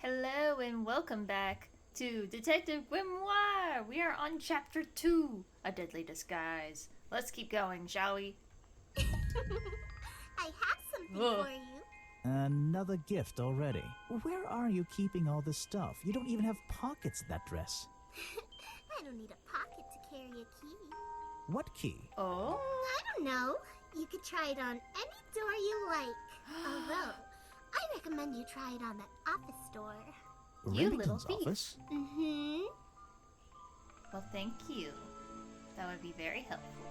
Hello and welcome back to Detective Grimoire. We are on Chapter 2, A Deadly Disguise. Let's keep going, shall we? I have something for you. Another gift already. Where are you keeping all this stuff? You don't even have pockets in that dress. I don't need a pocket to carry a key. What key? Oh? I don't know. You could try it on any door you like. Although, I recommend you try it on that office door. You little Remington's thief. office? Mm-hmm. Well, thank you. That would be very helpful.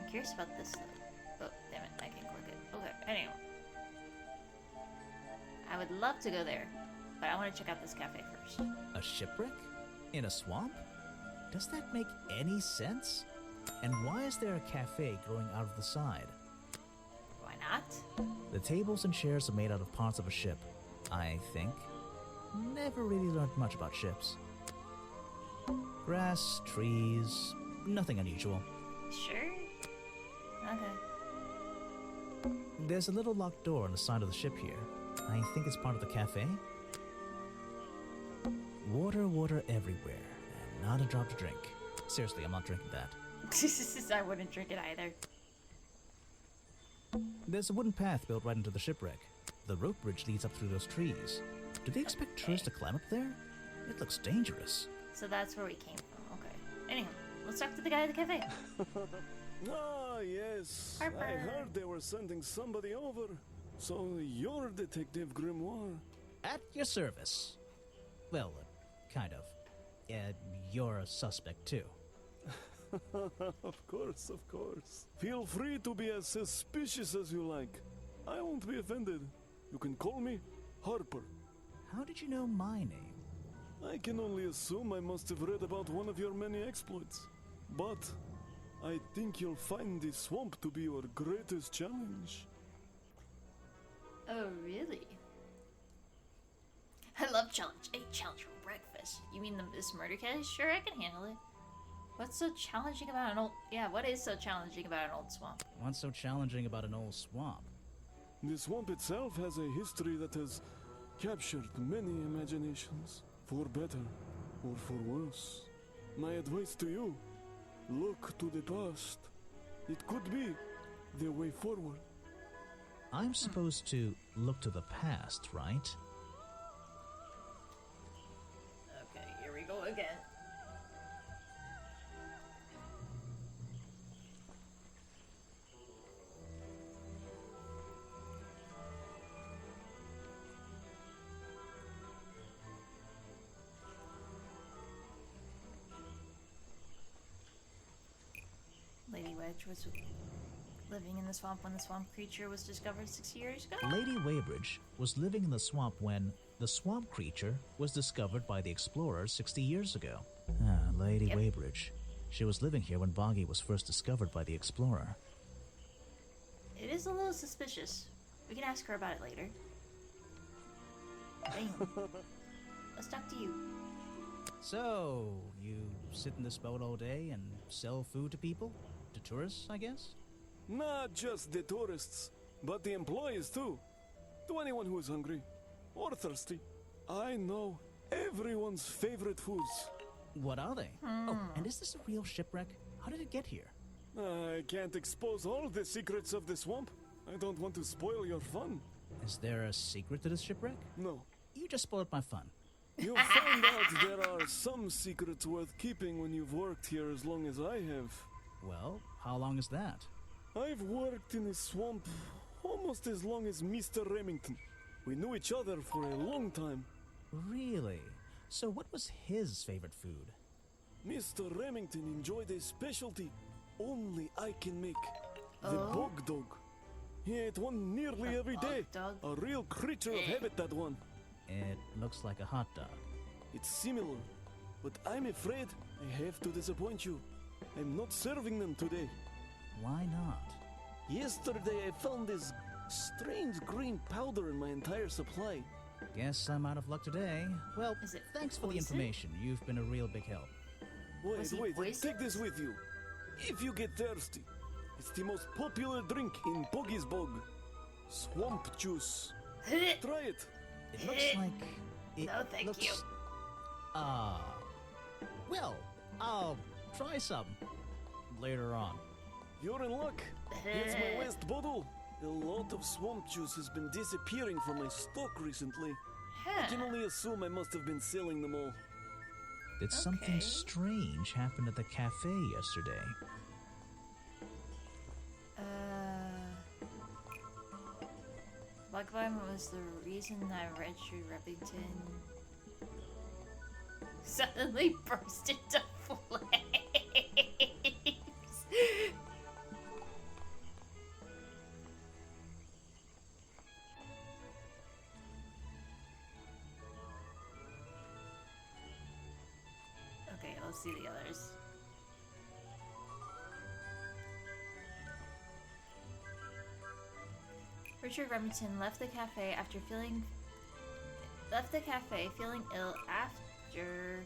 I'm curious about this though. Oh, damn it, I can click it. Okay, anyway. I would love to go there, but I want to check out this cafe first. A shipwreck? In a swamp? Does that make any sense? And why is there a cafe growing out of the side? Why not? The tables and chairs are made out of parts of a ship, I think. Never really learned much about ships. Grass, trees, nothing unusual. Sure? Okay. There's a little locked door on the side of the ship here. I think it's part of the cafe. Water everywhere, and not a drop to drink. Seriously, I'm not drinking that. I wouldn't drink it either. There's a wooden path built right into the shipwreck. The rope bridge leads up through those trees. Do they expect tourists to climb up there? It looks dangerous. So that's where we came from. Okay. Anyhow, let's talk to the guy at the cafe. Ah, yes. Harper. I heard they were sending somebody over. So you're Detective Grimoire. At your service. Well, kind of. You're a suspect too. Of course, of course. Feel free to be as suspicious as you like. I won't be offended. You can call me Harper. How did you know my name? I can only assume I must have read about one of your many exploits. But I think you'll find the swamp to be your greatest challenge. Oh, really? I love challenge. A challenge for breakfast. You mean this murder case? Sure, I can handle it. What's so challenging about an old... Yeah, what is so challenging about an old swamp? What's so challenging about an old swamp? The swamp itself has a history that has captured many imaginations, for better or for worse. My advice to you, look to the past. It could be the way forward. I'm supposed to look to the past, right? Okay, here we go again. Lady Wedge was living in the swamp when the swamp creature was discovered 6 years ago? Lady Weybridge was living in the swamp when the swamp creature was discovered by the explorers 60 years ago. Lady Yep. Weybridge. She was living here when Boggy was first discovered by the explorer. It is a little suspicious. We can ask her about it later. Anyway, let's talk to you. So, you sit in this boat all day and sell food to people? To tourists, I guess? Not just the tourists, but the employees too. To anyone who is hungry or thirsty. I know everyone's favorite foods. What are they? Oh, and is this a real shipwreck? How did it get here? I can't expose all the secrets of the swamp. I don't want to spoil your fun. Is there a secret to this shipwreck? No. You just spoiled my fun. You'll find out there are some secrets worth keeping when you've worked here as long as I have. Well, how long is that? I've worked in the swamp almost as long as Mr. Remington. We knew each other for a long time. Really? So what was his favorite food? Mr. Remington enjoyed a specialty only I can make. The Oh? bog dog. He ate one nearly every day. Dog? A real creature of habit, that one. It looks like a hot dog. It's similar, but I'm afraid I have to disappoint you. I'm not serving them today. Why not? Yesterday I found this strange green powder in my entire supply. Guess I'm out of luck today. Well, Is it thanks for the poison? information. You've been a real big help. Was he Wait, poisoned? take this with you. If you get thirsty, it's the most popular drink in Boggy's Bog. Swamp juice. Try it. It looks like... No, thank you. Well, I'll try some later on. You're in luck. Here's my last bottle. A lot of swamp juice has been disappearing from my stock recently. I can only assume I must have been selling them all. Did something Okay. strange happen at the cafe yesterday? Bug Vine was the reason that Reggie Remington suddenly burst into flames. Okay, let's see the others. Richard Remington left the cafe feeling ill after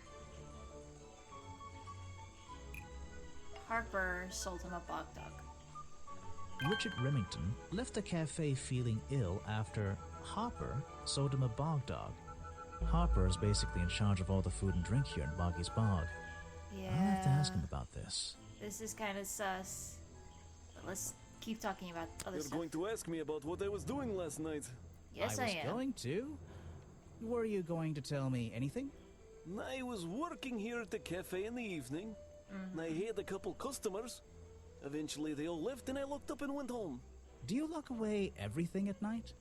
Harper sold him a bog dog. Richard Remington left the cafe feeling ill after Hopper sold him a bog dog. Harper is basically in charge of all the food and drink here in Boggy's Bog. Yeah. I'll have to ask him about this. This is kind of sus. But let's keep talking about other You're stuff. going to ask me about what I was doing last night. Yes, I was am. going to. Were you going to tell me anything? I was working here at the cafe in the evening. I had a couple customers. Eventually they all left and I locked up and went home. Do you lock away everything at night?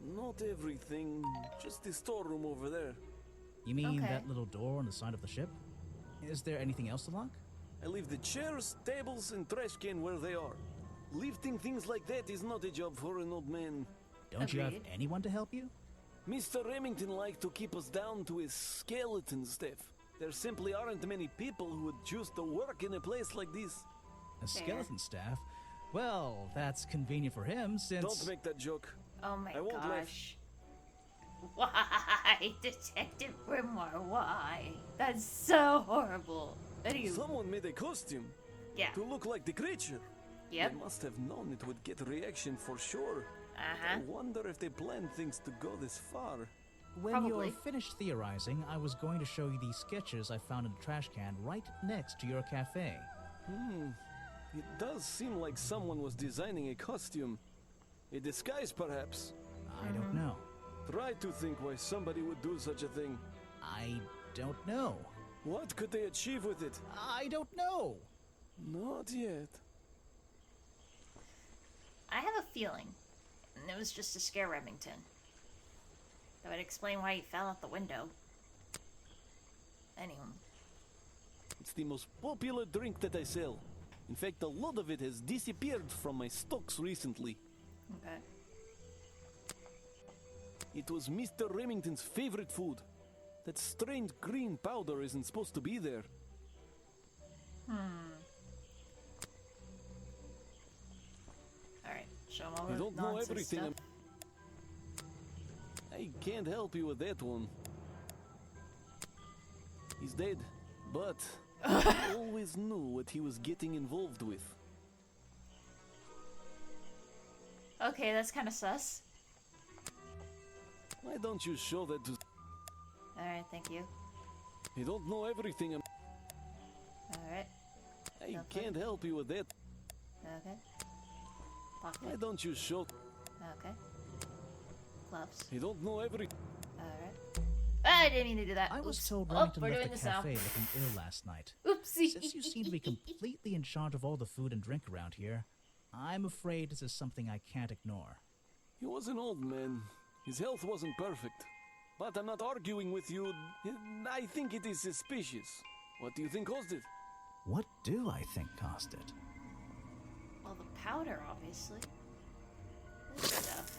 Not everything, just the storeroom over there. You mean Okay. that little door on the side of the ship? Is there anything else to lock? I leave the chairs, tables, and trash can where they are. Lifting things like that is not a job for an old man. Don't you have Agreed. anyone to help you? Mr. Remington liked to keep us down to his skeleton staff. There simply aren't many people who would choose to work in a place like this. A Fair. skeleton staff? Well, that's convenient for him since... Don't make that joke. Oh my I won't laugh. gosh. Why, Detective Grimoire? Why? That's so horrible. Anyway, Someone made a costume yeah. to look like the creature. Yep. They must have known it would get a reaction for sure. Uh-huh. I wonder if they planned things to go this far. When Probably. you're finished theorizing, I was going to show you these sketches I found in the trash can right next to your cafe. It does seem like someone was designing a costume. A disguise, perhaps. I don't know. Try to think why somebody would do such a thing. I don't know. What could they achieve with it? I don't know. Not yet. I have a feeling, and it was just to scare Remington. That would explain why he fell out the window. Anyway. It's the most popular drink that I sell. In fact, a lot of it has disappeared from my stocks recently. Okay. It was Mr. Remington's favorite food. That strange green powder isn't supposed to be there. Alright, show him all I the don't know nonsense everything. stuff. I can't help you with that one. He's dead, but I always knew what he was getting involved with. Okay, that's kind of sus. Why don't you show that to... Alright, thank you. I don't know everything. Alright, I Okay. can't help you with that. okay. Why Pocket, don't you show... okay. Gloves, I don't know every... alright. I didn't mean to do that. I was Oops. told Oh, Remington we're doing left the this now. cafe looking ill last night. Oopsie. Since you seem to be completely in charge of all the food and drink around here, I'm afraid this is something I can't ignore. He was an old man. His health wasn't perfect. But I'm not arguing with you. I think it is suspicious. What do you think caused it? What do I think caused it? Well, the powder, obviously. This stuff.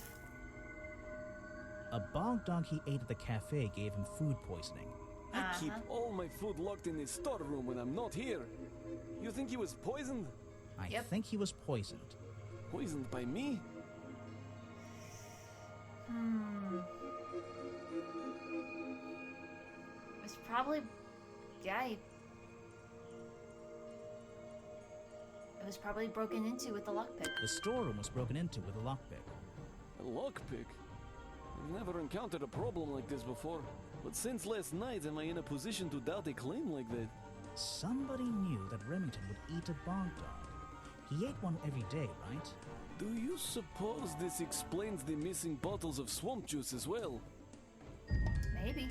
A bog dog he ate at the cafe gave him food poisoning. I keep all my food locked in the storeroom when I'm not here. You think he was poisoned? I Yep. think he was poisoned. Poisoned by me? It was probably... Yeah, it was probably broken into with the lockpick. The storeroom was broken into with a lockpick. A lockpick? I've never encountered a problem like this before. But since last night, am I in a position to doubt a claim like that? Somebody knew that Remington would eat a bog dog. He ate one every day, right? Do you suppose this explains the missing bottles of swamp juice as well? Maybe.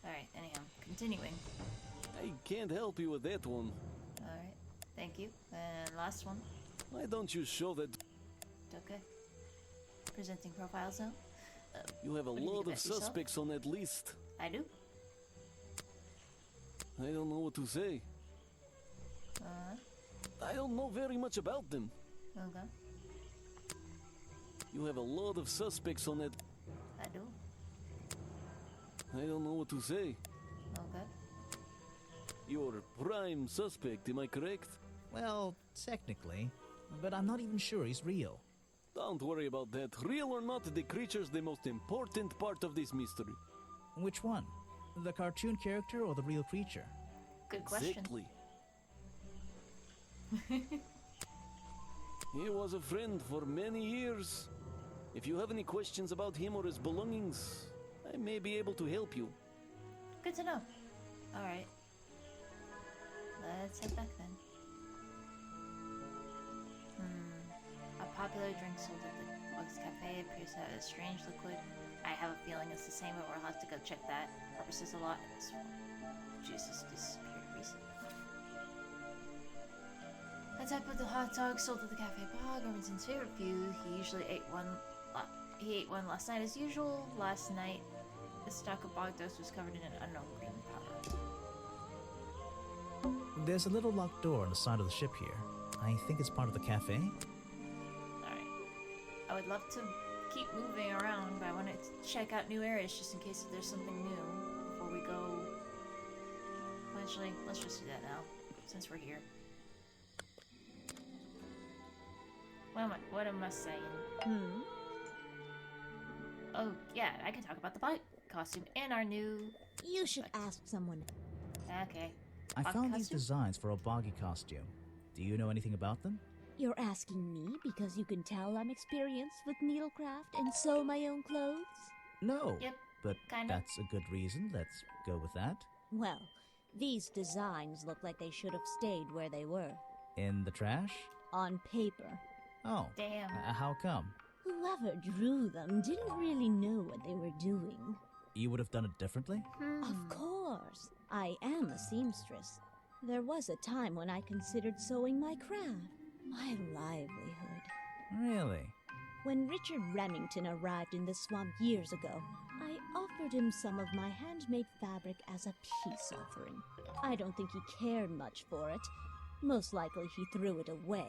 Alright, anyhow, continuing. I can't help you with that one. Alright, thank you. And last one. Why don't you show that Okay. Presenting profiles now. you have a What do you think lot of about yourself? suspects on that list? I do. I don't know what to say. I don't know very much about them. Okay. You have a lot of suspects on that. I do. I don't know what to say. Okay. You're prime suspect, am I correct? Well, technically, but I'm not even sure he's real. Don't worry about that. Real or not, the creature's the most important part of this mystery. Which one? The cartoon character or the real creature? Good question. Exactly. He was a friend for many years. If you have any questions about him or his belongings, I may be able to help you. Good to know. Alright. Let's head back then. A popular drink sold at the Bugs Cafe appears to have a strange liquid. I have a feeling it's the same, but we'll have to go check that. Purposes a lot. Jesus disappeared recently. A type of the hot dog sold at the Cafe Bog, Remington's favorite food. He usually ate one. He ate one last night as usual. Last night, the stock of bog dogs was covered in an unknown green powder. There's a little locked door on the side of the ship here. I think it's part of the cafe. Alright. I would love to keep moving around, but I want to check out new areas just in case there's something new before we go. Actually, let's just do that now, since we're here. What am I saying? Oh, yeah, I can talk about the bike costume and our new... You should ask someone. Okay. I Bog found these costume? designs for a boggy costume. Do you know anything about them? You're asking me because you can tell I'm experienced with needlecraft and sew my own clothes? No. Yep, But kinda. that's a good reason. Let's go with that. Well, these designs look like they should have stayed where they were. In the trash? On paper. Oh. Damn. How come? Whoever drew them didn't really know what they were doing. You would have done it differently? Of course. I am a seamstress. There was a time when I considered sewing my craft, my livelihood. Really? When Richard Remington arrived in the swamp years ago, I offered him some of my handmade fabric as a peace offering. I don't think he cared much for it. Most likely he threw it away.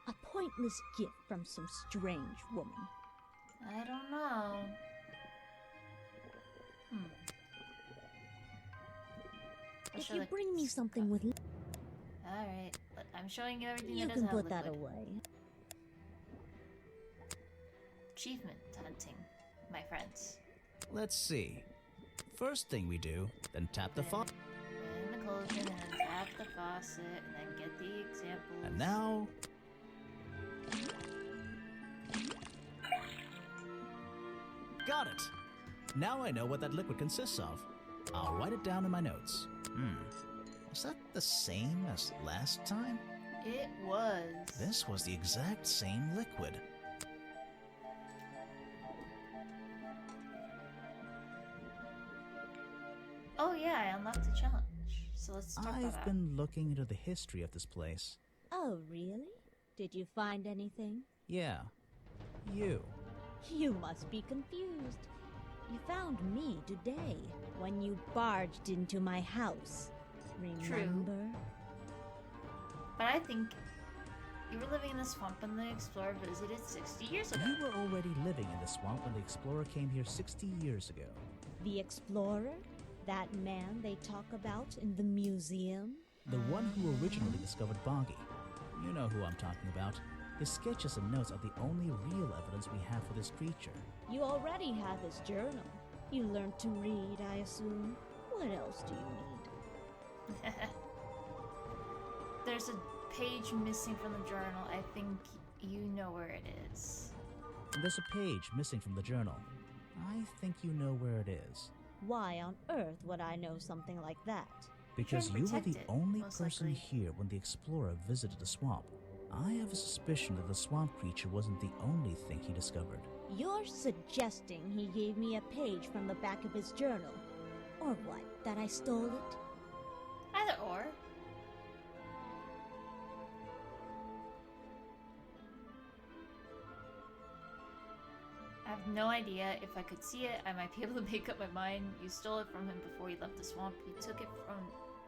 A pointless gift from some strange woman. I don't know. If you bring me something with... Alright, I'm showing you everything You that can doesn't have put that liquid. away. Achievement hunting, my friends. Let's see. First thing we do, then tap the faucet. In the cauldron, and then tap the faucet, and then get the examples. And now... Got it! Now I know what that liquid consists of. I'll write it down in my notes. Was that the same as last time? It was. This was the exact same liquid. Oh yeah, I unlocked the challenge. So let's talk about I've that. been looking into the history of this place. Oh, really? Did you find anything? Yeah. You. You must be confused. You found me today when you barged into my house. Remember? But I think you were living in the swamp when the explorer visited 60 years ago. You were already living in the swamp when the explorer came here 60 years ago. The explorer? That man they talk about in the museum? The one who originally discovered Boggy. You know who I'm talking about. His sketches and notes are the only real evidence we have for this creature. You already have his journal. You learned to read, I assume. What else do you need? There's a page missing from the journal. I think you know where it is. There's a page missing from the journal. I think you know where it is. Why on earth would I know something like that? Because trying to you were protect the it, only most person likely. here when the explorer visited the swamp. I have a suspicion that the swamp creature wasn't the only thing he discovered. You're suggesting he gave me a page from the back of his journal? Or what, that I stole it? Either or. I have no idea. If I could see it, I might be able to make up my mind. You stole it from him before he left the swamp. You took it from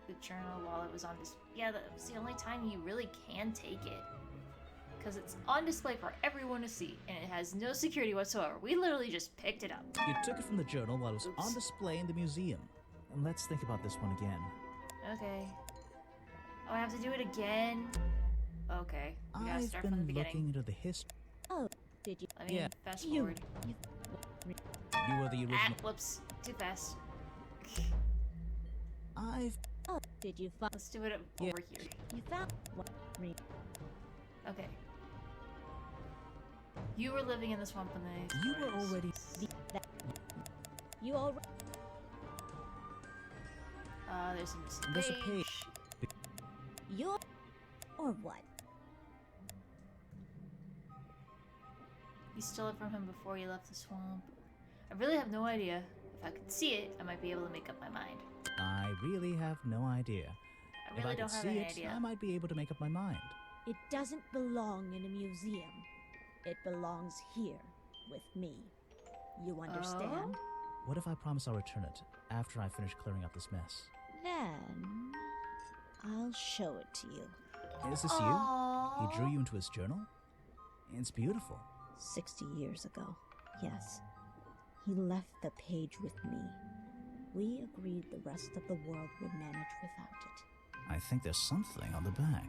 the journal while it was on display. Yeah, that was the only time you really can take it. Because it's on display for everyone to see, and it has no security whatsoever. We literally just picked it up. You took it from the journal while it was Oops. on display in the museum. And let's think about this one again. Okay. Oh, I have to do it again? Okay. We gotta I've start from the been beginning. looking into the history. Oh, did you? Let me Yeah. fast You, forward. You were the Ah, original. whoops. Too fast. I've oh, did you find? Let's do it Yeah. over here. You found what? Okay. You were living in the swamp when they... You were already- You already? There's a missing There's a page. You're, or what? You stole it from him before you left the swamp. I really have no idea. If I could see it, I might be able to make up my mind. I really have no idea. I If really I could don't have see any it, idea. I might be able to make up my mind. It doesn't belong in a museum. It belongs here, with me. You understand? What if I promise I'll return it after I finish clearing up this mess? Then, I'll show it to you. Is this Aww. you? He drew you into his journal? It's beautiful. 60 years ago, yes. He left the page with me. We agreed the rest of the world would manage without it. I think there's something on the back.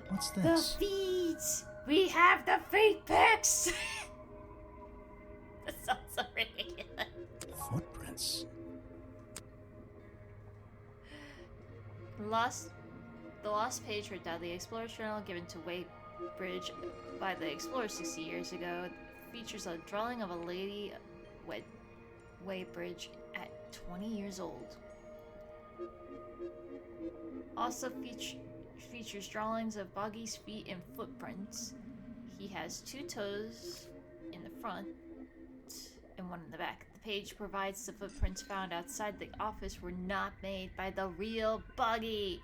What's The this? feet! We have the feet pics! That sounds so ridiculous. Footprints. The lost page written down the Explorer's Journal given to Weybridge by the Explorer 60 years ago features a drawing of a lady Weybridge at 20 years old. Also features drawings of Boggy's feet and footprints. He has 2 toes in the front and 1 in the back. The page provides the footprints found outside the office were not made by the real Boggy.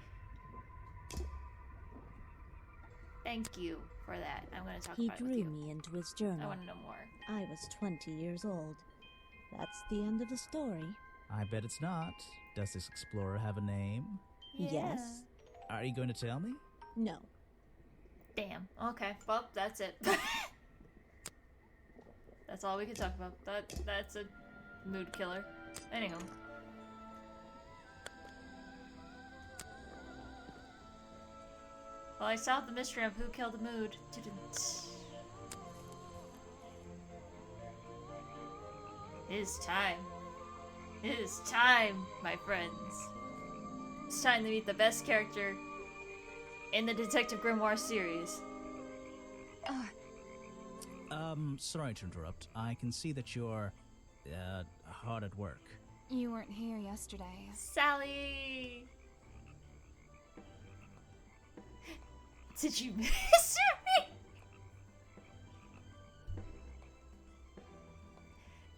Thank you for that. I'm going to talk He about it with drew you. me into his I journal. want to know more. I was 20 years old. That's the end of the story. I bet it's not. Does this explorer have a name? Yes. Are you going to tell me? No. Damn. Okay. Well, that's it. That's all we can talk about. That's a mood killer. Anywho. Well, I solved the mystery of who killed the mood. It is time. It is time, my friends. It's time to meet the best character in the Detective Grimoire series. Sorry to interrupt. I can see that you're, hard at work. You weren't here yesterday. Sally! Did you miss me?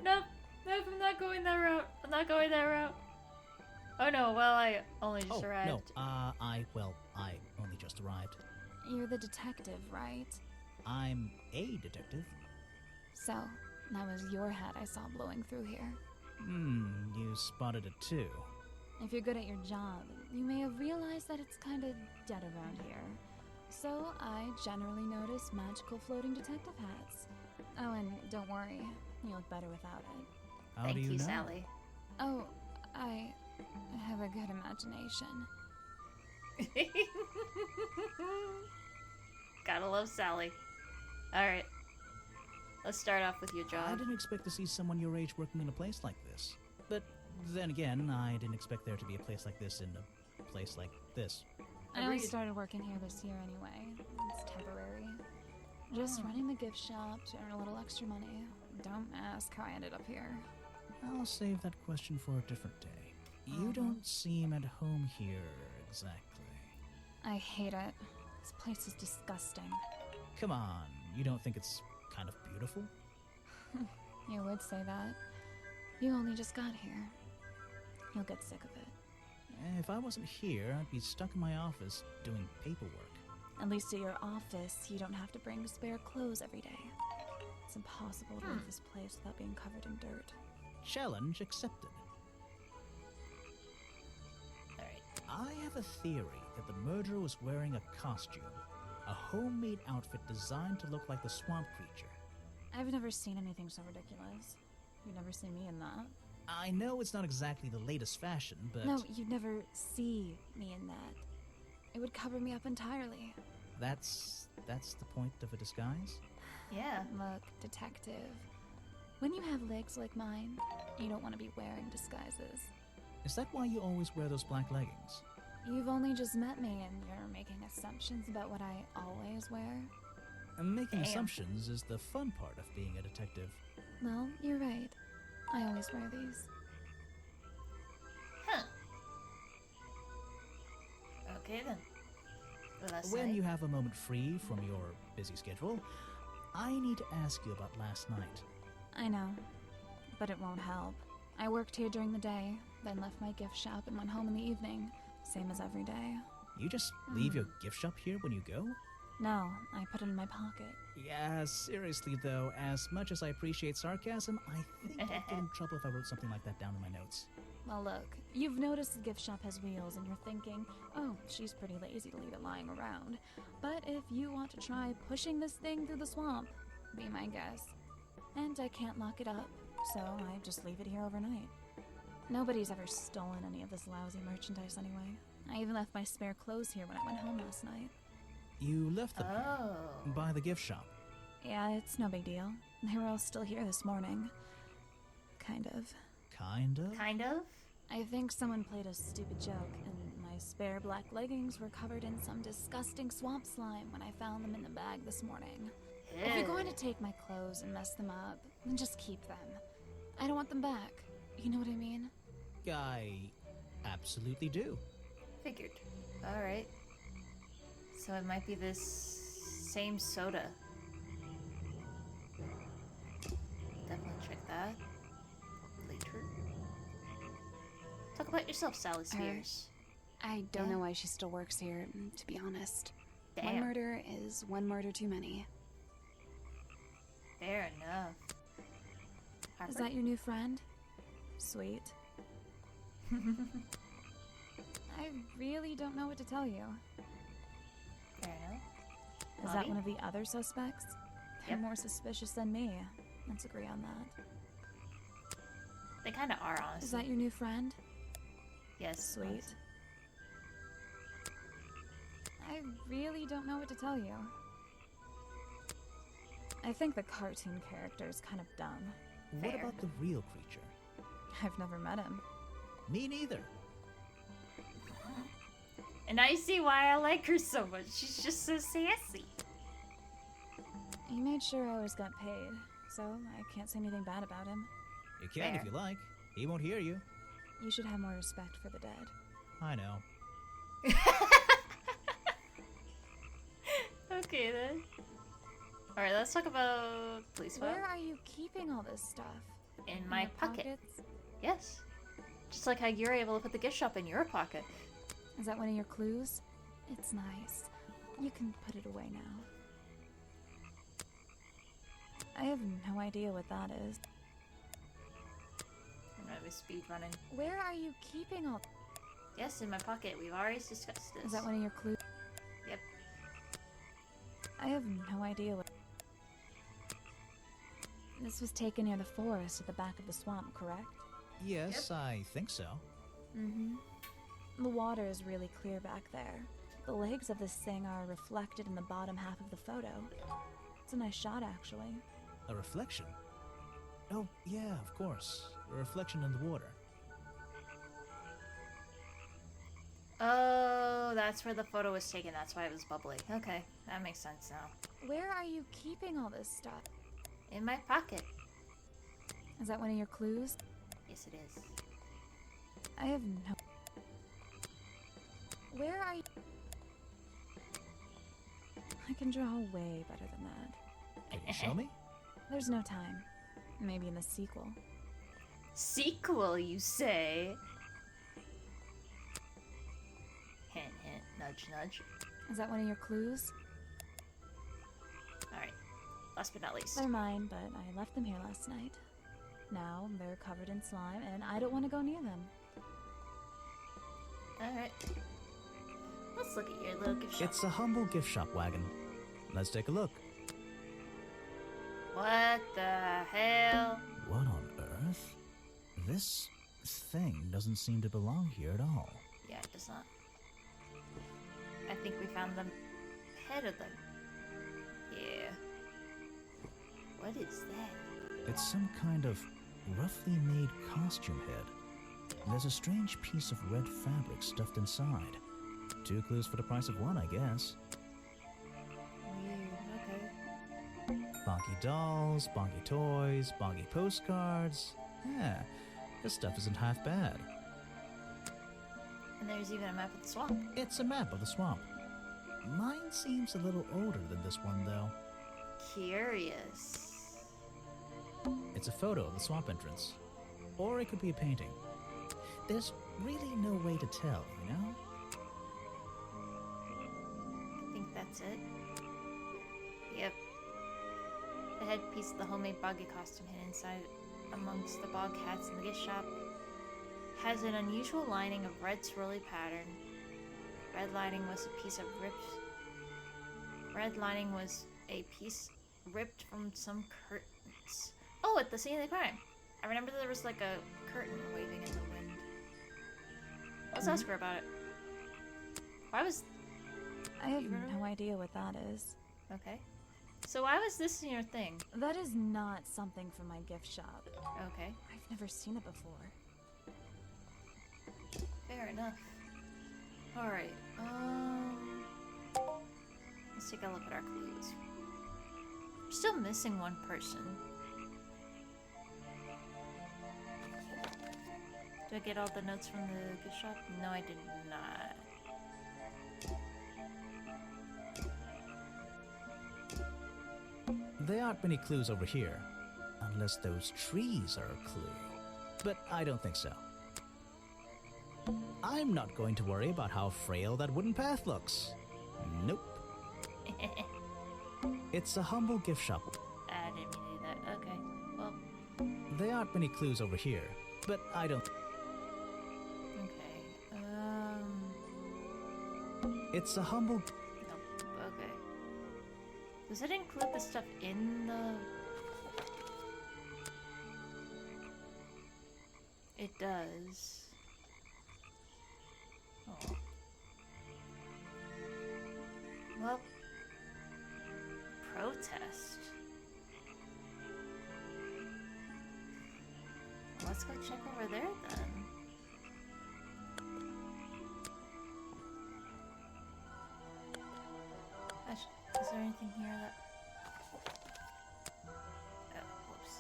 Nope. Nope, I'm not going that route. I'm not going that route. Oh no, well, I only just arrived. No, I only just arrived. You're the detective, right? I'm a detective. So, that was your head I saw blowing through here. You spotted it too. If you're good at your job, you may have realized that it's kind of dead around here. So, I generally notice magical floating detective hats. Oh, and don't worry, you look better without it. How Thank do you you, know? Sally. Oh, I have a good imagination. Gotta love Sally. Alright. Let's start off with your I job. didn't expect to see someone your age working in a place like this. But then again, I didn't expect there to be a place like this in a place like this. I only Agreed. started working here this year anyway. It's temporary. Just running the gift shop to earn a little extra money. Don't ask how I ended up here. I'll save that question for a different day. You don't seem at home here exactly. I hate it. This place is disgusting. Come on, you don't think it's kind of beautiful? You would say that. You only just got here. You'll get sick of it. If I wasn't here, I'd be stuck in my office doing paperwork. At least at your office, you don't have to bring spare clothes every day. It's impossible to leave this place without being covered in dirt. Challenge accepted. Alright. I have a theory that the murderer was wearing a costume. A homemade outfit designed to look like the swamp creature. I've never seen anything so ridiculous. You'd never see me in that. I know it's not exactly the latest fashion, but... No, you'd never see me in that. It would cover me up entirely. That's the point of a disguise? Yeah. Look, detective. When you have legs like mine, you don't want to be wearing disguises. Is that why you always wear those black leggings? You've only just met me and you're making assumptions about what I always wear. And making Damn. assumptions is the fun part of being a detective. Well, you're right. I always wear these. Huh. Okay then. Well, that's When nice. you have a moment free from your busy schedule, I need to ask you about last night. I know, but it won't help. I worked here during the day, then left my gift shop and went home in the evening, same as every day. You just leave your gift shop here when you go? No, I put it in my pocket. Yeah, seriously though, as much as I appreciate sarcasm, I think I'd get in trouble if I wrote something like that down in my notes. Well, look, you've noticed the gift shop has wheels and you're thinking, oh, she's pretty lazy to leave it lying around. But if you want to try pushing this thing through the swamp, be my guest. And I can't lock it up, so I just leave it here overnight. Nobody's ever stolen any of this lousy merchandise anyway. I even left my spare clothes here when I went home last night. You left them here, Oh. by the gift shop. Yeah, it's no big deal. They were all still here this morning. Kind of. Kind of? Kind of? I think someone played a stupid joke, and my spare black leggings were covered in some disgusting swamp slime when I found them in the bag this morning. If you're going to take my clothes and mess them up, then just keep them. I don't want them back. You know what I mean? I absolutely do. Figured. Alright. So it might be this same soda. Definitely check that later. Talk about yourself, Sally Spears. I don't Yeah. know why she still works here, to be honest. One Damn. murder is one murder too many. Fair enough. Harper? Is that your new friend? Sweet. I really don't know what to tell you. Fair enough. Is that Bobby? one of the other suspects? They're Yep. more suspicious than me. Let's agree on that. They kind of are, honestly. Is that your new friend? Yes. Sweet. I really don't know what to tell you. I think the cartoon character is kind of dumb. What Fair. about the real creature? I've never met him. Me neither. And I see why I like her so much. She's just so sassy. He made sure I always got paid, so I can't say anything bad about him. You can Fair. if you like. He won't hear you. You should have more respect for the dead. I know. Okay then. Alright, let's talk about police file. Where are you keeping all this stuff? In In my your pocket. pockets? Yes. Just like how you're able to put the gift shop in your pocket. Is that one of your clues? It's nice. You can put it away now. I have no idea what that is. I'm gonna be speed running. Where are you keeping all... Yes, in my pocket. We've already discussed this. Is that one of your clues? Yep. I have no idea what... This was taken near the forest at the back of the swamp, correct? Yes, I think so. Mm-hmm. The water is really clear back there. The legs of this thing are reflected in the bottom half of the photo. It's a nice shot, actually. A reflection? Oh, yeah, of course. A reflection in the water. Oh, that's where the photo was taken. That's why it was bubbly. Okay, that makes sense now. Where are you keeping all this stuff? In my pocket. Is that one of your clues? Yes, it is. I have no... Where are you... I can draw way better than that. Can you show me? There's no time. Maybe in the sequel. Sequel, you say? Hint, hint, nudge, nudge. Is that one of your clues? Alright, last but not least. They're mine, but I left them here last night. Now they're covered in slime, and I don't want to go near them. Alright. Let's look at your little gift shop. It's a humble gift shop wagon. Let's take a look. What the hell? What on earth? This thing doesn't seem to belong here at all. Yeah, it does not. I think we found the head of them. Yeah. What is that? It's some kind of roughly made costume head. There's a strange piece of red fabric stuffed inside. 2 clues for the price of 1, I guess. Weird, okay. Bonky dolls, bonky toys, bonky postcards. Yeah, this stuff isn't half bad. And there's even a map of the swamp. It's a map of the swamp. Mine seems a little older than this one, though. Curious. It's a photo of the swamp entrance. Or it could be a painting. There's really no way to tell, you know? I think that's it. Yep. The headpiece of the homemade boggy costume hidden inside amongst the bog hats in the gift shop has an unusual lining of red swirly pattern. Red lining was a piece ripped from some curtains. Oh, at the scene of the crime. I remember there was like a curtain waving in the wind. Let's ask her about it. Why was... I have You remember? no idea what that is. Okay. So why was this in your thing? That is not something from my gift shop. Okay. I've never seen it before. Fair enough. Alright, let's take a look at our clues. We're still missing one person. Did I get all the notes from the gift shop? No, I did not. There aren't many clues over here. Unless those trees are a clue. But I don't think so. I'm not going to worry about how frail that wooden path looks. Nope. It's a humble gift shop. I didn't mean to do that. Okay. Well, There aren't many clues over here, but I don't... okay. It's a humble... Nope. Okay. Does it include the stuff in the... It does. Oh. Well, protest. Let's go check over there then. Gosh, is there anything here that... Oh, whoops.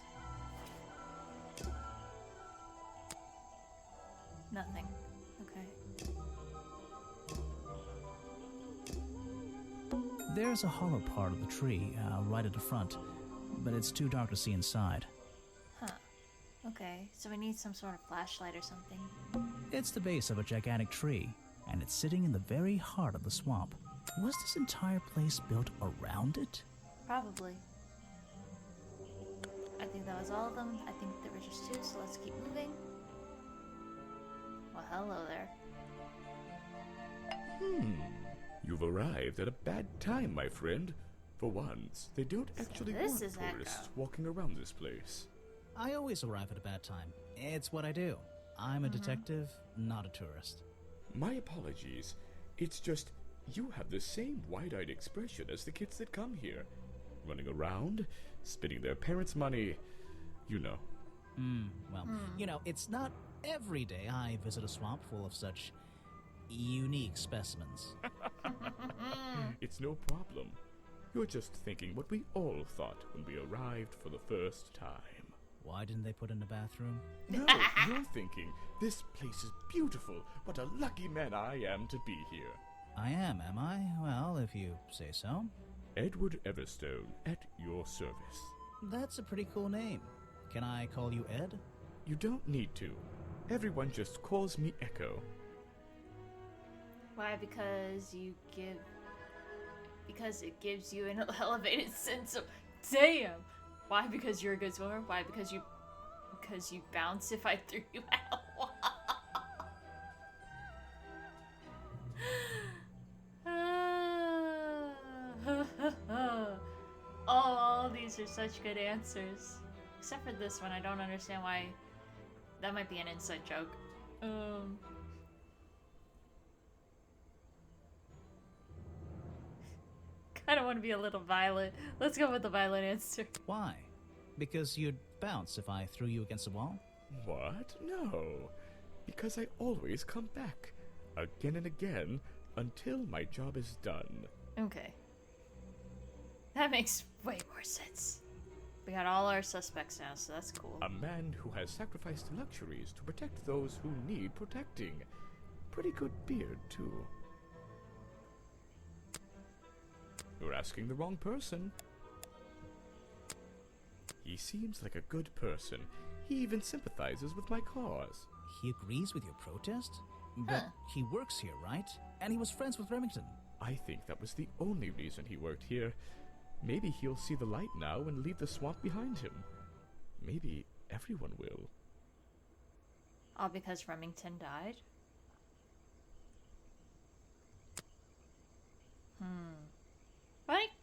Nothing. Okay. There's a hollow part of the tree, right at the front, but it's too dark to see inside. Huh. Okay, so we need some sort of flashlight or something. It's the base of a gigantic tree, and it's sitting in the very heart of the swamp. Was this entire place built around it? Probably. I think that was all of them. I think there were just 2, so let's keep moving. Well, hello there. You've arrived at a bad time, my friend. For once, they don't actually this want is tourists Echo. walking around this place. I always arrive at a bad time. It's what I do. I'm a detective, not a tourist. My apologies. It's just, you have the same wide-eyed expression as the kids that come here. Running around, spending their parents' money, you know. Well, you know, it's not every day I visit a swamp full of such unique specimens. It's no problem. You're just thinking what we all thought when we arrived for the first time. Why didn't they put in a bathroom? No, you're thinking, this place is beautiful. What a lucky man I am to be here. I am I? Well, if you say so. Edward Everstone, at your service. That's a pretty cool name. Can I call you Ed? You don't need to. Everyone just calls me Echo. Why? Because it gives you an elevated sense of damn. Why? Because you're a good swimmer. Why? Because you bounce if I threw you out. All these are such good answers. Except for this one, I don't understand why. That might be an inside joke. I don't want to be a little violent. Let's go with the violent answer. Why? Because you'd bounce if I threw you against a wall? What? No. Because I always come back. Again and again, until my job is done. Okay. That makes way more sense. We got all our suspects now, so that's cool. A man who has sacrificed luxuries to protect those who need protecting. Pretty good beard, too. You're asking the wrong person. He seems like a good person. He even sympathizes with my cause. He agrees with your protest? But he works here, right? And he was friends with Remington. I think that was the only reason he worked here. Maybe he'll see the light now and leave the swamp behind him. Maybe everyone will. All because Remington died?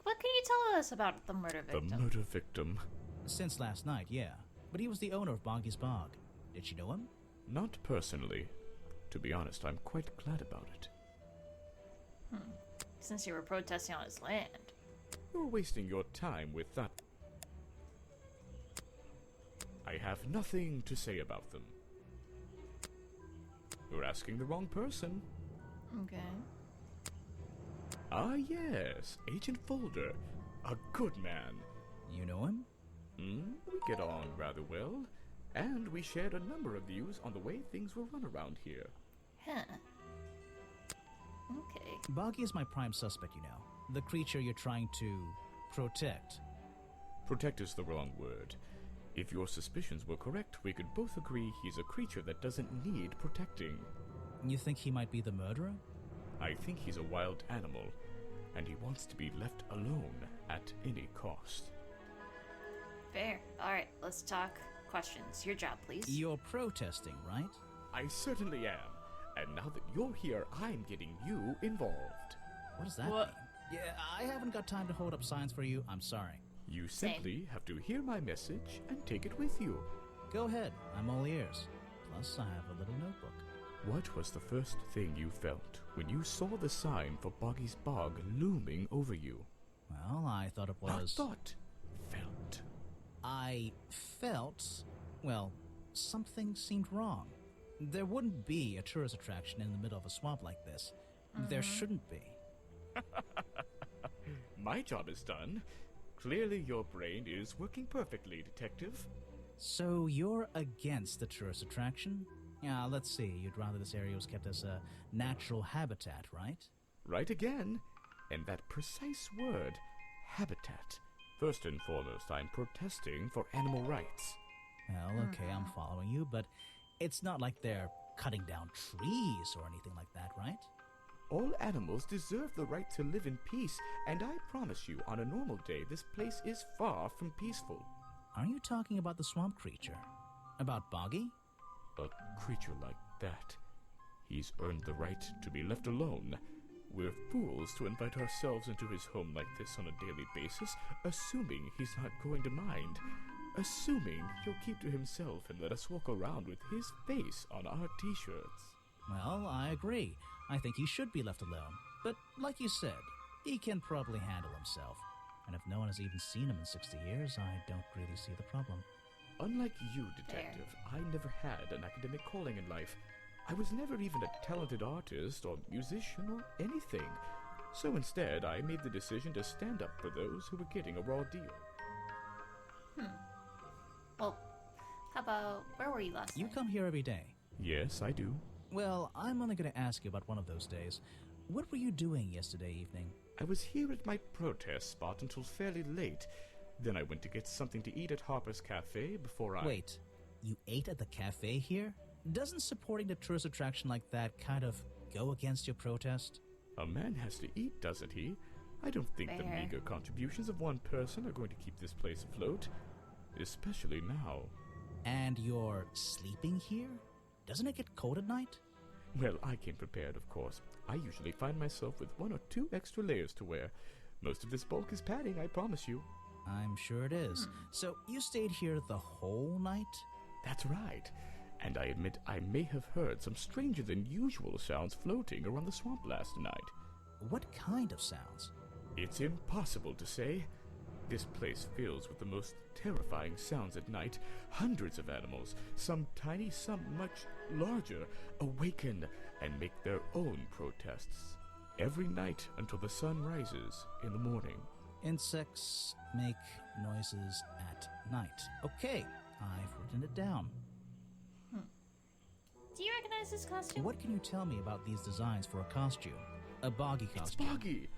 What can you tell us about the murder victim? The murder victim. Since last night, yeah. But he was the owner of Boggy's Bog. Did she know him? Not personally. To be honest, I'm quite glad about it. Since you were protesting on his land. You're wasting your time with that. I have nothing to say about them. You're asking the wrong person. Okay. Ah, yes, Agent Folder. A good man. You know him? We get on rather well. And we shared a number of views on the way things were run around here. Huh. Okay. Boggy is my prime suspect, you know. The creature you're trying to protect. Protect is the wrong word. If your suspicions were correct, we could both agree he's a creature that doesn't need protecting. You think he might be the murderer? I think he's a wild animal, and he wants to be left alone at any cost. Fair. Alright, let's talk questions. Your job, please. You're protesting, right? I certainly am. And now that you're here, I'm getting you involved. What does that mean? Yeah, I haven't got time to hold up signs for you. I'm sorry. You simply have to hear my message and take it with you. Go ahead. I'm all ears. Plus, I have a little notebook. What was the first thing you felt when you saw the sign for Boggy's Bog looming over you? Well, I thought it was... Not thought. Felt. I felt... Well, something seemed wrong. There wouldn't be a tourist attraction in the middle of a swamp like this. There shouldn't be. My job is done. Clearly your brain is working perfectly, Detective. So you're against the tourist attraction? Yeah, let's see. You'd rather this area was kept as a natural habitat, right? Right again. And that precise word, habitat. First and foremost, I'm protesting for animal rights. Well, okay, I'm following you, but it's not like they're cutting down trees or anything like that, right? All animals deserve the right to live in peace, and I promise you, on a normal day, this place is far from peaceful. Are you talking about the swamp creature? About Boggy? A creature like that. He's earned the right to be left alone. We're fools to invite ourselves into his home like this on a daily basis, assuming he's not going to mind. Assuming he'll keep to himself and let us walk around with his face on our t-shirts. Well, I agree. I think he should be left alone. But like you said, he can probably handle himself. And if no one has even seen him in 60 years, I don't really see the problem. Unlike you, Detective, I never had an academic calling in life. I was never even a talented artist or musician or anything. So instead, I made the decision to stand up for those who were getting a raw deal. Well, how about where were you last You night? come here every day. Yes, I do. Well, I'm only going to ask you about one of those days. What were you doing yesterday evening? I was here at my protest spot until fairly late. Then I went to get something to eat at Harper's Cafe before I... Wait, you ate at the cafe here? Doesn't supporting the tourist attraction like that kind of go against your protest? A man has to eat, doesn't he? I don't think the Fair. meager contributions of one person are going to keep this place afloat. Especially now. And you're sleeping here? Doesn't it get cold at night? Well, I came prepared, of course. I usually find myself with 1 or 2 extra layers to wear. Most of this bulk is padding, I promise you. I'm sure it is. So you stayed here the whole night? That's right. And I admit I may have heard some stranger than usual sounds floating around the swamp last night. What kind of sounds? It's impossible to say. This place fills with the most terrifying sounds at night. Hundreds of animals, some tiny, some much larger, awaken and make their own protests. Every night until the sun rises in the morning. Insects make noises at night. Okay, I've written it down. Do you recognize this costume? What can you tell me about these designs for a costume? A boggy It's costume. Boggy!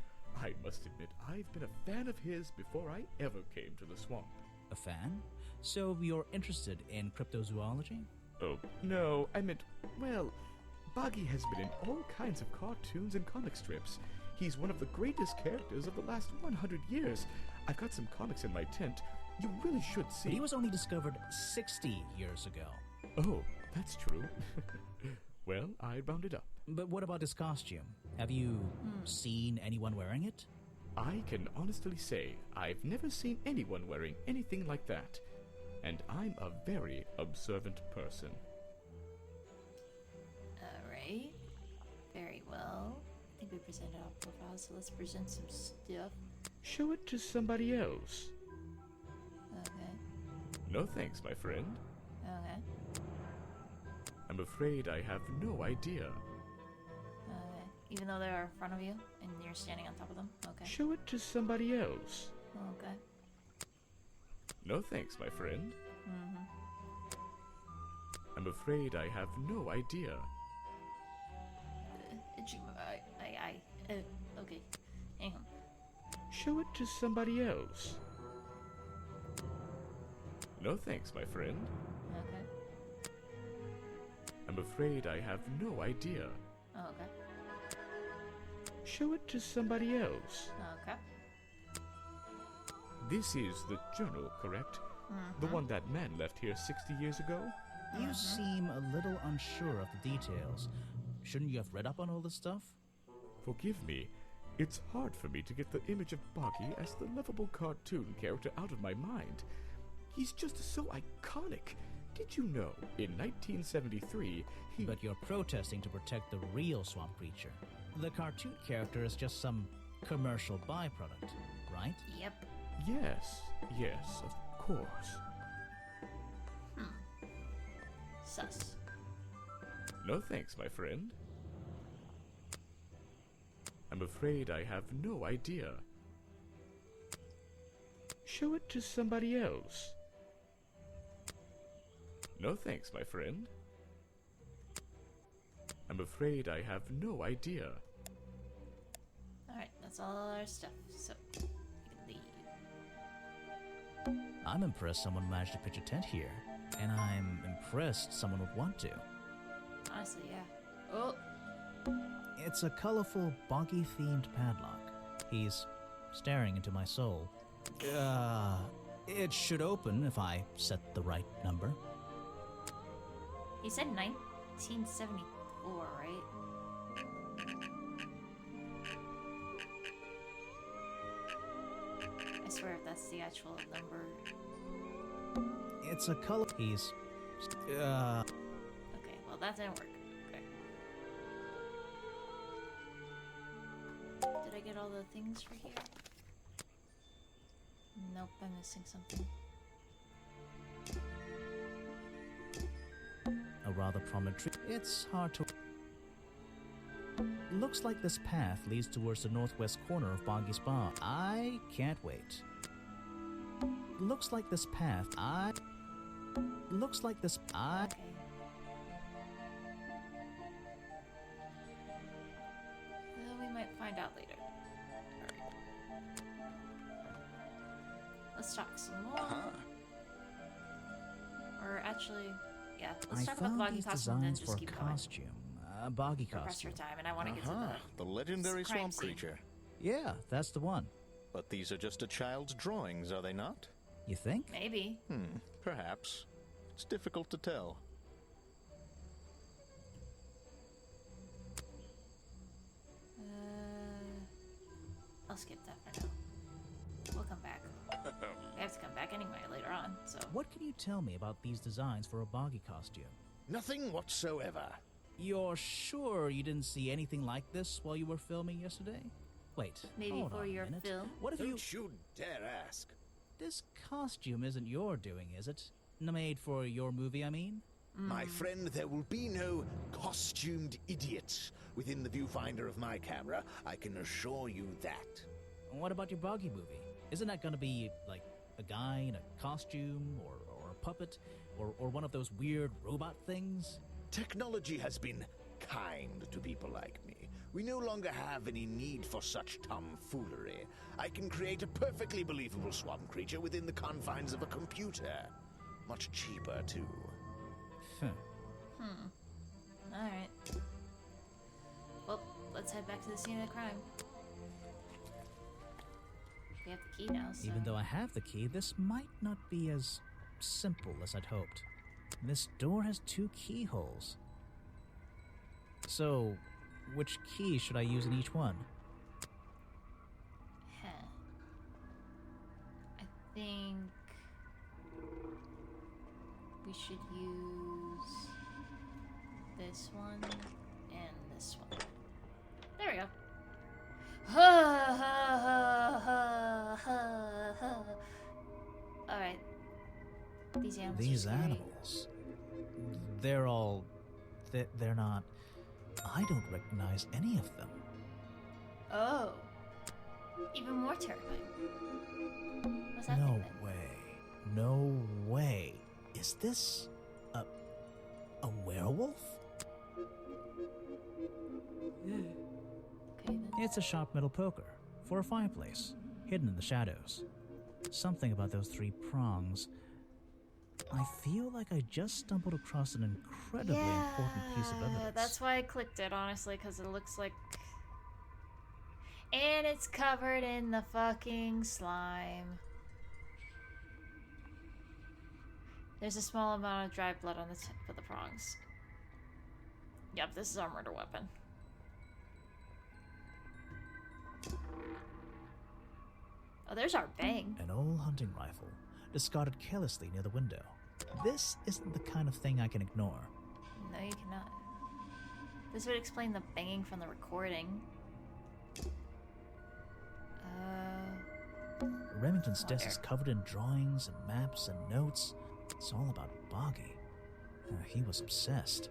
I must admit, I've been a fan of his before I ever came to the swamp. A fan? So you're interested in cryptozoology? Oh, no, I meant, well, Boggy has been in all kinds of cartoons and comic strips. He's one of the greatest characters of the last 100 years. I've got some comics in my tent. You really should see. But he was only discovered 60 years ago. Oh, that's true. Well, I rounded up. But what about his costume? Have you seen anyone wearing it? I can honestly say I've never seen anyone wearing anything like that. And I'm a very observant person. Alright. Very well. I think we presented our profile, so let's present some stuff. Show it to somebody else. Okay. No thanks, my friend. Okay. I'm afraid I have no idea. Okay. Even though they're in front of you and you're standing on top of them? Okay. Show it to somebody else. Okay. No thanks, my friend. Mm-hmm. I'm afraid I have no idea. Okay. Hang on. Show it to somebody else. No thanks, my friend. Okay. I'm afraid I have no idea. Oh, okay. Show it to somebody else. Okay. This is the journal, correct? The one that man left here 60 years ago? You seem a little unsure of the details. Shouldn't you have read up on all this stuff? Forgive me. It's hard for me to get the image of Boggy as the lovable cartoon character out of my mind. He's just so iconic. Did you know, in 1973, he... But you're protesting to protect the real swamp creature. The cartoon character is just some commercial byproduct, right? Yep. Yes, of course. Sus. No thanks, my friend. I'm afraid I have no idea. Show it to somebody else. No thanks, my friend. I'm afraid I have no idea. Alright, that's all our stuff, so you can leave. I'm impressed someone managed to pitch a tent here, and I'm impressed someone would want to. Honestly, yeah. Oh! It's a colorful, boggy-themed padlock. He's staring into my soul. It should open if I set the right number. He said 1974, right? I swear if that's the actual number. It's a color. He's. Okay, well that didn't work. Okay. Did I get all the things for here? Nope, I'm missing something. a rather prominent tree. It's hard to... Looks like this path leads towards the northwest corner of Boggy's Bar. I can't wait. Looks like this path... Looks like this... Okay. We might find out later. Alright. Let's talk some more. Or actually, yeah, let's talk about the Boggy these costume and then designs just for keep a going. costume. A Boggy For press for costume. time, and I want to get to The legendary crime swamp scene. creature. Yeah, that's the one. But these are just a child's drawings, are they not? You think? Maybe. Perhaps. It's difficult to tell. I'll skip that for now. We'll come back. We have to come back anyway later on, so. What can you tell me about these designs for a Boggy costume? Nothing whatsoever. You're sure you didn't see anything like this while you were filming yesterday? Wait, Maybe hold for on a your minute. film? What if you... Don't you dare ask. This costume isn't your doing, is it? Made for your movie, I mean? My friend, there will be no costumed idiots within the viewfinder of my camera. I can assure you that. What about your Boggy movie? Isn't that gonna be, like, a guy in a costume, or a puppet, or one of those weird robot things? Technology has been kind to people like me. We no longer have any need for such tomfoolery. I can create a perfectly believable swamp creature within the confines of a computer. Much cheaper, too. Alright. Well, let's head back to the scene of the crime. We have the key now, so. Even though I have the key, this might not be as simple as I'd hoped. This door has 2 keyholes. So, which key should I use in each one? Huh. I think we should use this one and this one. There we go. Ha ha ha ha ha ha. Alright. These animals. These are scary. animals. They're all... They're not... I don't recognize any of them. Oh. Even more terrifying. What's that No thing then? way. No way. Is this... a werewolf? Okay then. It's a sharp metal poker for a fireplace, hidden in the shadows. Something about those 3 prongs. I feel like I just stumbled across an incredibly important piece of evidence. That's why I clicked it, honestly, because it looks like... And it's covered in the fucking slime. There's a small amount of dry blood on the tip of the prongs. Yep, this is our murder weapon. Oh, there's our bang. An old hunting rifle, discarded carelessly near the window. This isn't the kind of thing I can ignore. No, you cannot. This would explain the banging from the recording. Remington's desk there. is covered in drawings and maps and notes. It's all about Boggy. He was obsessed.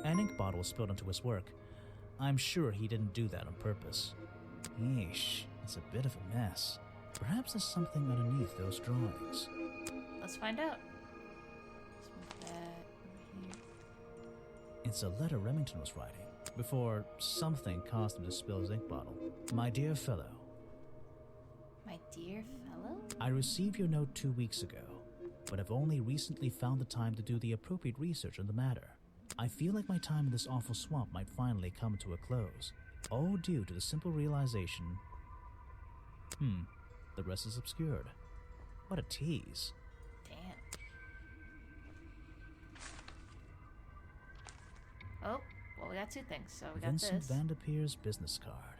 An ink bottle was spilled onto his work. I'm sure he didn't do that on purpose. Yeesh, it's a bit of a mess. Perhaps there's something underneath those drawings. Let's find out. Let's move that over here. It's a letter Remington was writing before something caused him to spill his ink bottle. My dear fellow, My dear fellow? I received your note 2 weeks ago, but have only recently found the time to do the appropriate research on the matter. I feel like my time in this awful swamp might finally come to a close, all due to the simple realization... the rest is obscured. What a tease. Damn. Oh, well, we got 2 things, so we got Vincent this. Vanderpeer's business card.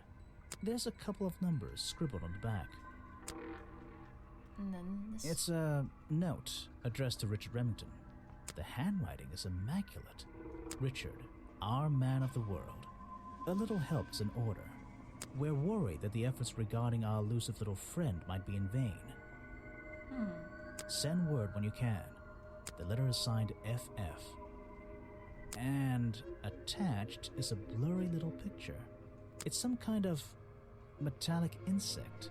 There's a couple of numbers scribbled on the back. And then this. It's a note addressed to Richard Remington. The handwriting is immaculate. Richard, our man of the world. A little help is in order. We're worried that the efforts regarding our elusive little friend might be in vain. Send word when you can. The letter is signed FF. And attached is a blurry little picture. It's some kind of metallic insect.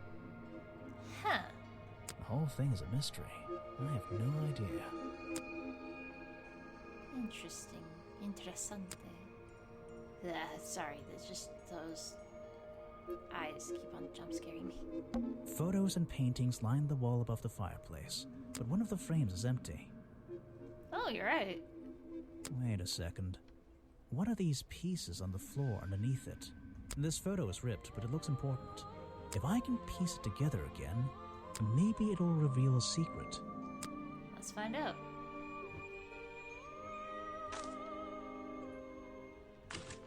Huh. The whole thing is a mystery. I have no idea. Interesting. Interessante. Sorry, there's just those eyes keep on jump scaring me. Photos and paintings line the wall above the fireplace, but one of the frames is empty. Oh, you're right. Wait a second. What are these pieces on the floor underneath it? This photo is ripped, but it looks important. If I can piece it together again, maybe it'll reveal a secret. Let's find out.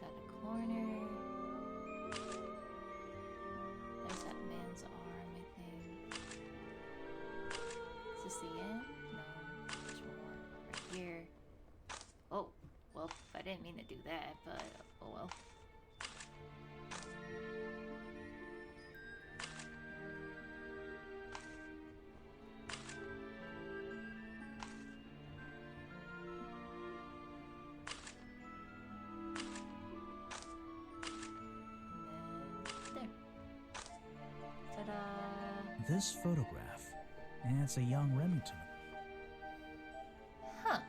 Got a corner. There's that man's arm, I think. Is this the end? No, there's more. Right here. Oh, well, I didn't mean to do that, but oh well. This photograph, it's a young Remington. Huh.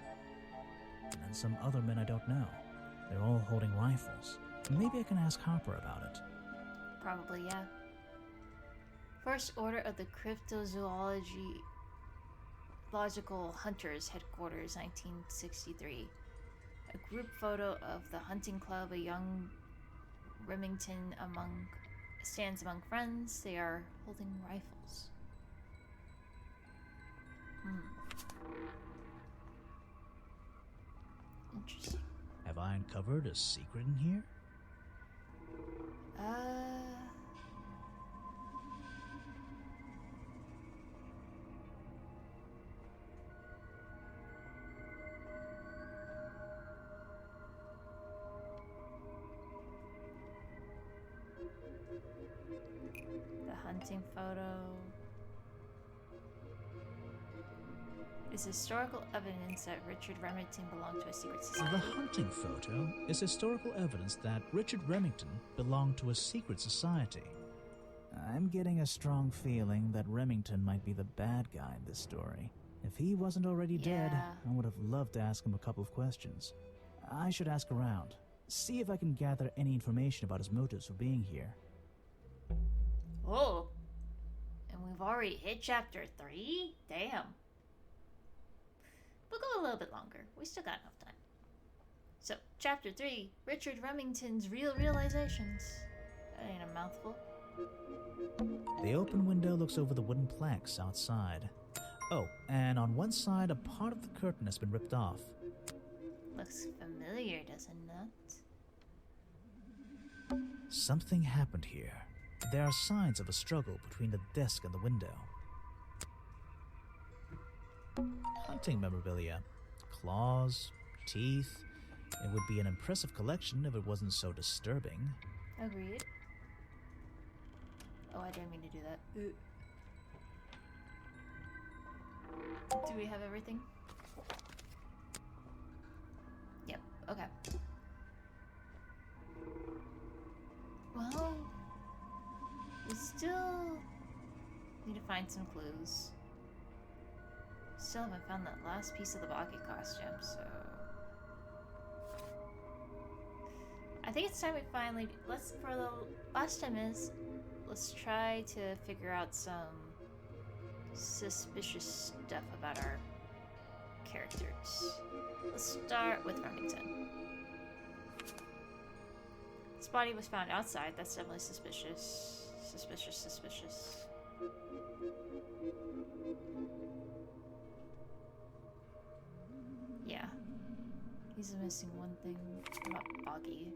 And some other men I don't know. They're all holding rifles. Maybe I can ask Harper about it. Probably, yeah. First Order of the Cryptozoology Logical Hunters Headquarters, 1963. A group photo of the hunting club, a young Remington stands among friends. They are holding rifles. Interesting. Have I uncovered a secret in here? The hunting photo is historical evidence that Richard Remington belonged to a secret society. The hunting photo is historical evidence that Richard Remington belonged to a secret society. I'm getting a strong feeling that Remington might be the bad guy in this story. If he wasn't already dead, I would have loved to ask him a couple of questions. I should ask around, see if I can gather any information about his motives for being here. Oh, and we've already hit chapter 3? Damn. We'll go a little bit longer. We still got enough time. So, chapter 3, Richard Remington's Real Realizations. That ain't a mouthful. The open window looks over the wooden planks outside. Oh, and on one side, a part of the curtain has been ripped off. Looks familiar, doesn't it? Something happened here. There are signs of a struggle between the desk and the window. Hunting memorabilia. Claws, teeth. It would be an impressive collection if it wasn't so disturbing. Agreed. Oh, I didn't mean to do that. Do we have everything? Yep, okay. Well, we still need to find some clues. Still haven't found that last piece of the Baki costume, so... I think it's time we finally... for the last time let's try to figure out some suspicious stuff about our characters. Let's start with Remington. His body was found outside. That's definitely suspicious. Suspicious. Yeah. He's missing one thing about Boggy.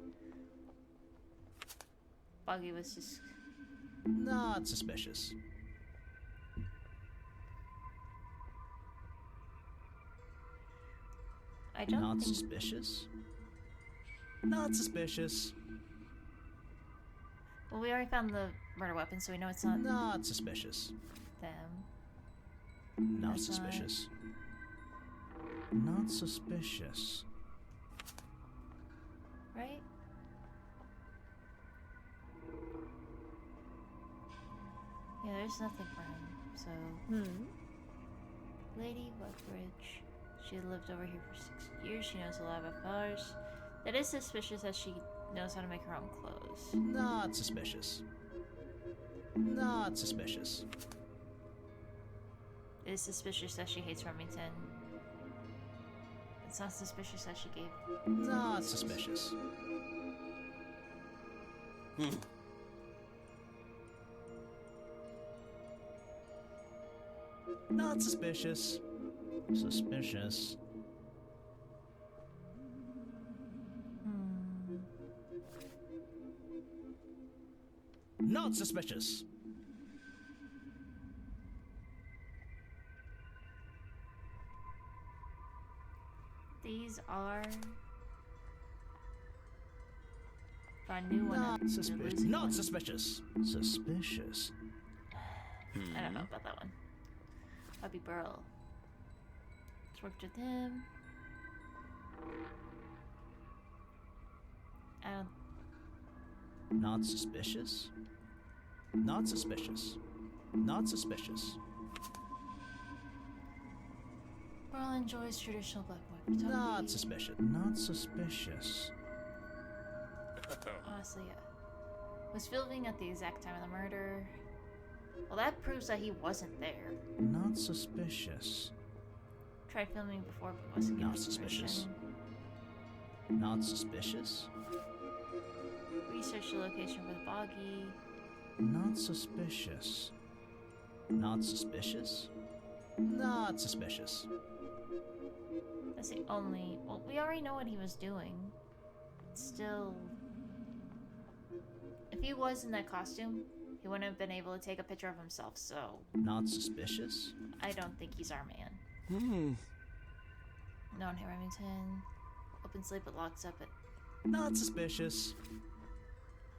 Boggy was just... Not suspicious. I don't Not think... suspicious? Not suspicious. Well, we already found the murder weapon, so we know it's not... Not suspicious. them. Not That's suspicious. Not suspicious. Right? Yeah, there's nothing for him, so... Lady Woodbridge. She lived over here for 6 years. She knows a lot about flowers. That is suspicious that she knows how to make her own clothes. Not suspicious. Not suspicious. It is suspicious that she hates Remington. It's not suspicious that she gave... Not suspicious. Not suspicious. Suspicious. Not suspicious. These are... a new one. Not and suspicious. the losing Not one. suspicious. Suspicious. I don't know about that one. Bobby Burrell. Let's work with him. I don't... Not suspicious. Not suspicious. Not suspicious. Burrell enjoys traditional black and white photography. Not suspicious. Not suspicious. Honestly, yeah. Was filming at the exact time of the murder. Well, that proves that he wasn't there. Not suspicious. Tried filming before, but wasn't given Not suspicious. permission. Not suspicious. Research the location for the boggy. Not suspicious. Not suspicious. Not suspicious. That's the only... Well, we already know what he was doing. Still... If he was in that costume, he wouldn't have been able to take a picture of himself, so... Not suspicious. I don't think he's our man. No, here, Remington. Opens late but locks up at... Not suspicious.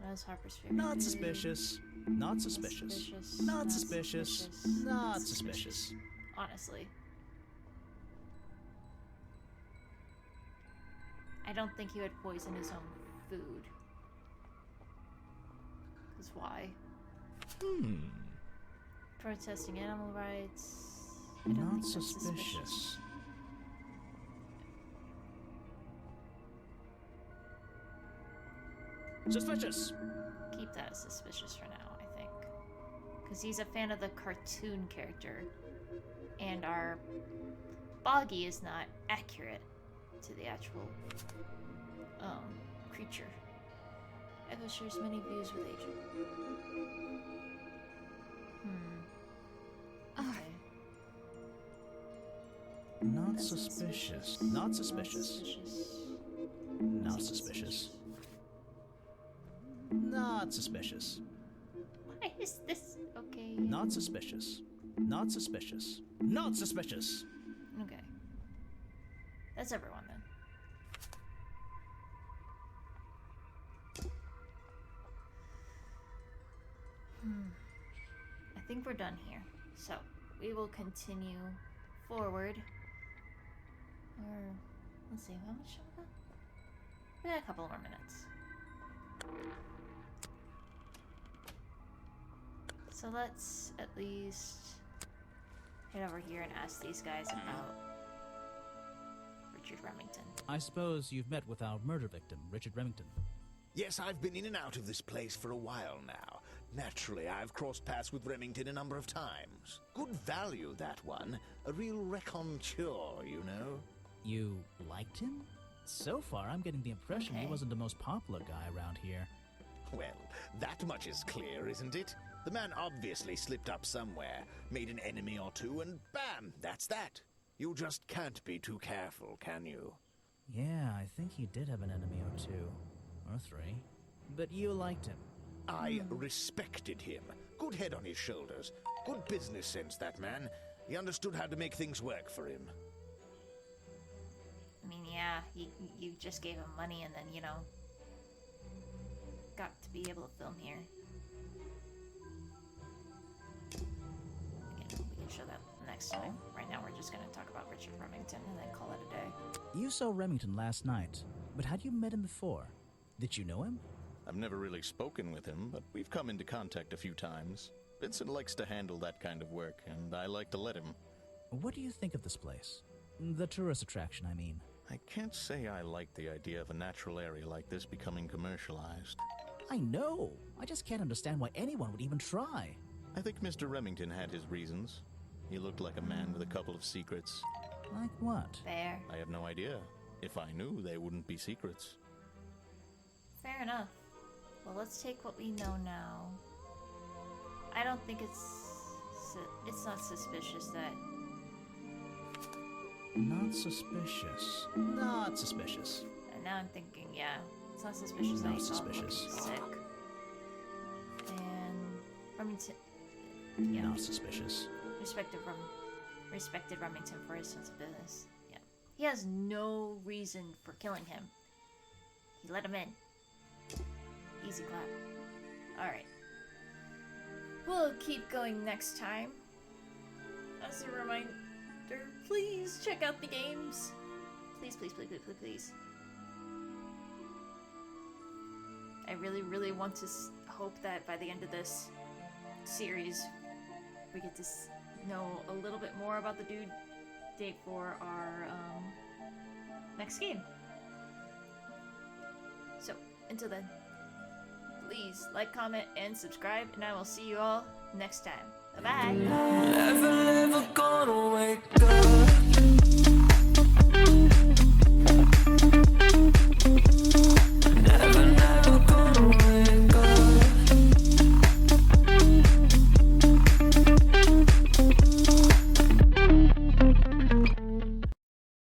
That was Harper's favorite Not food. suspicious. Not suspicious. Not suspicious. Not suspicious. Honestly. I don't think he would poison his own food. Because why? Protesting animal rights. I don't Not think that's suspicious. Suspicious. Keep that as suspicious for now, I think. Because he's a fan of the cartoon character. And our boggy is not accurate to the actual creature. Echo shares many views with Agent. Okay. Not That's suspicious. Not suspicious. Not suspicious. Not suspicious. Why is this okay? Not suspicious. Not suspicious. Not suspicious. Okay. That's everyone then. I think we're done here. So, we will continue forward. Or, let's see, how much have we got? We got a couple more minutes. So let's at least head over here and ask these guys about Richard Remington. I suppose you've met with our murder victim, Richard Remington. Yes, I've been in and out of this place for a while now. Naturally, I've crossed paths with Remington a number of times. Good value, that one. A real raconteur, you know. You liked him? So far, I'm getting the impression he Okay. wasn't the most popular guy around here. Well, that much is clear, isn't it? The man obviously slipped up somewhere, made an enemy or two, and bam, that's that. You just can't be too careful, can you? Yeah, I think he did have an enemy or two. Or three. But you liked him. I respected him. Good head on his shoulders. Good business sense, that man. He understood how to make things work for him. I mean, yeah, you just gave him money and then, you know, got to be able to film here. Again, we can show that next time. Right now we're just going to talk about Richard Remington and then call it a day. You saw Remington last night, but had you met him before? Did you know him? I've never really spoken with him, but we've come into contact a few times. Vincent likes to handle that kind of work, and I like to let him. What do you think of this place? The tourist attraction, I mean. I can't say I like the idea of a natural area like this becoming commercialized. I know. I just can't understand why anyone would even try. I think Mr. Remington had his reasons. He looked like a man with a couple of secrets. Like what? Fair. I have no idea. If I knew, they wouldn't be secrets. Fair enough. Well, let's take what we know now. I don't think it's not suspicious that... Not suspicious. Not suspicious. And now I'm thinking, yeah, it's not suspicious that Not he's suspicious. sick. And Remington... Yeah. Not suspicious. Respected Remington for his sense of business. Yeah. He has no reason for killing him. He let him in. Easy clap. Alright. We'll keep going next time. As a reminder, please check out the games. Please, please, please, please, please, please. I really, really want to hope that by the end of this series, we get to know a little bit more about the due date for our next game. So, until then, please like, comment, and subscribe, and I will see you all next time. Bye-bye! Never, never gonna wake up.